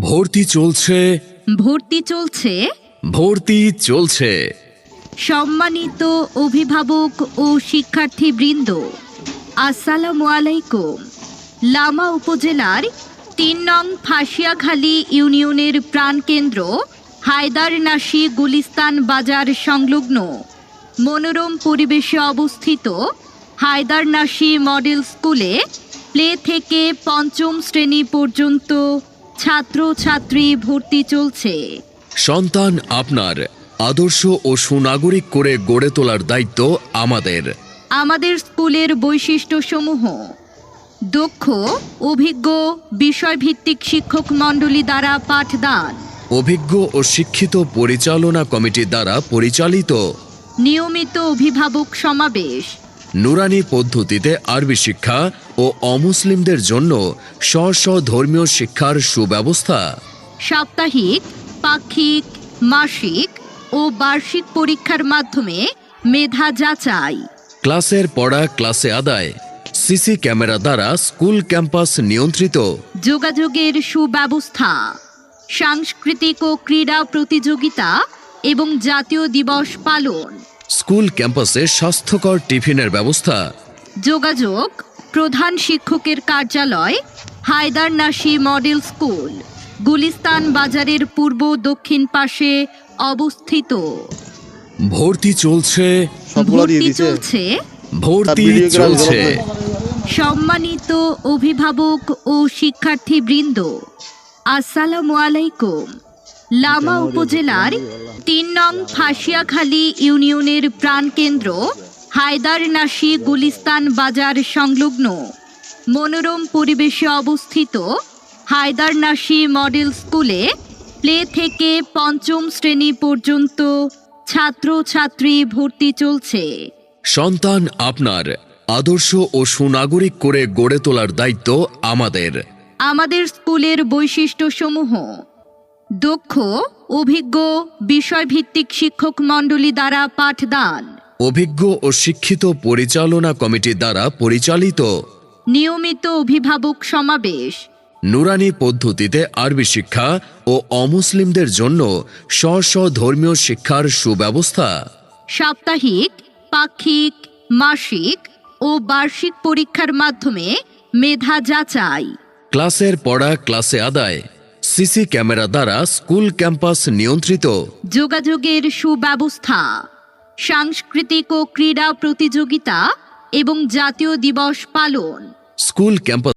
ভর্তি চলছে ভর্তি চলছে ভর্তি চলছে। সম্মানিত অভিভাবক ও শিক্ষার্থীবৃন্দ, আসসালামু আলাইকুম। লামা উপজেলার ৩ নং ফাঁসিয়াখালী ইউনিয়নের প্রাণকেন্দ্র হায়দারনাশী গুলিস্তান বাজার সংলগ্ন মনোরম পরিবেশে অবস্থিত হায়দারনাশী মডেল স্কুলে প্লে থেকে ৫ম শ্রেণী পর্যন্ত ছাত্রছাত্রী ভর্তি চলছে। সন্তান আপনার আদর্শ ও সুনাগরিক করে গড়ে তোলার দায়িত্ব আমাদের। আমাদের স্কুলের বৈশিষ্ট্যসমূহ: দক্ষ, অভিজ্ঞ, বিষয়ভিত্তিক শিক্ষক মণ্ডলী দ্বারা পাঠদান, অভিজ্ঞ ও শিক্ষিত পরিচালনা কমিটি দ্বারা পরিচালিত, নিয়মিত অভিভাবক সমাবেশ, নুরানি পদ্ধতিতে আরবি শিক্ষা ও অমুসলিমদের জন্য স্ব ধর্মীয় শিক্ষার সুব্যবস্থা, সাপ্তাহিক, পাক্ষিক, মাসিক ও বার্ষিক পরীক্ষার মাধ্যমে মেধা যাচাই, ক্লাসের পড়া ক্লাসে আদায়, সিসি ক্যামেরা দ্বারা স্কুল ক্যাম্পাস নিয়ন্ত্রিত, যোগাযোগের সুব্যবস্থা, সাংস্কৃতিক ও ক্রীড়া প্রতিযোগিতা এবং জাতীয় দিবস পালন, স্কুল ক্যাম্পাসে স্বাস্থ্যকর টিফিনের ব্যবস্থা। যোগাযোগ প্রধান শিক্ষকের কার্যালয়, হায়দারনাশী মডেল স্কুল, গুলিস্তান বাজারের পূর্ব দক্ষিণ পাশে অবস্থিত। ভর্তি চলছে ভর্তি চলছে ভর্তি চলছে। সম্মানিত অভিভাবক ও শিক্ষার্থীবৃন্দ, আসসালামু আলাইকুম। লামা উপজেলার ৩ নং ফাঁসিয়াখালী ইউনিয়নের প্রাণকেন্দ্র হায়দারনাশী গুলিস্তান বাজার সংলগ্ন মনোরম পরিবেশে অবস্থিত হায়দারনাশী মডেল স্কুলে প্লে থেকে ৫ম শ্রেণী পর্যন্ত ছাত্রছাত্রী ভর্তি চলছে। সন্তান আপনার আদর্শ ও সুনাগরিক করে গড়ে তোলার দায়িত্ব আমাদের। আমাদের স্কুলের বৈশিষ্ট্যসমূহ: দক্ষ, অভিজ্ঞ, বিষয়ভিত্তিক শিক্ষক মণ্ডলী দ্বারা পাঠদান, অভিজ্ঞ ও শিক্ষিত পরিচালনা কমিটি দ্বারা পরিচালিত, নিয়মিত অভিভাবক সমাবেশ, নুরানি পদ্ধতিতে আরবি শিক্ষা ও অমুসলিমদের জন্য স্ব ধর্মীয় শিক্ষার সুব্যবস্থা, সাপ্তাহিক, পাক্ষিক, মাসিক ও বার্ষিক পরীক্ষার মাধ্যমে মেধা যাচাই, ক্লাসের পড়া ক্লাসে আদায়, সিসি ক্যামেরা দ্বারা স্কুল ক্যাম্পাস নিয়ন্ত্রিত, যোগাযোগের সুব্যবস্থা, সাংস্কৃতিক ও ক্রীড়া প্রতিযোগিতা এবং জাতীয় দিবস পালন, স্কুল ক্যাম্পাস